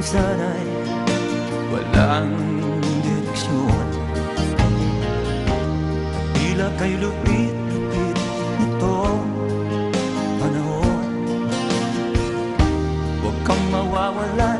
sana'y walang direksyon. Tila kay lupit-lupit nitong panahon. Huwag kang mawawala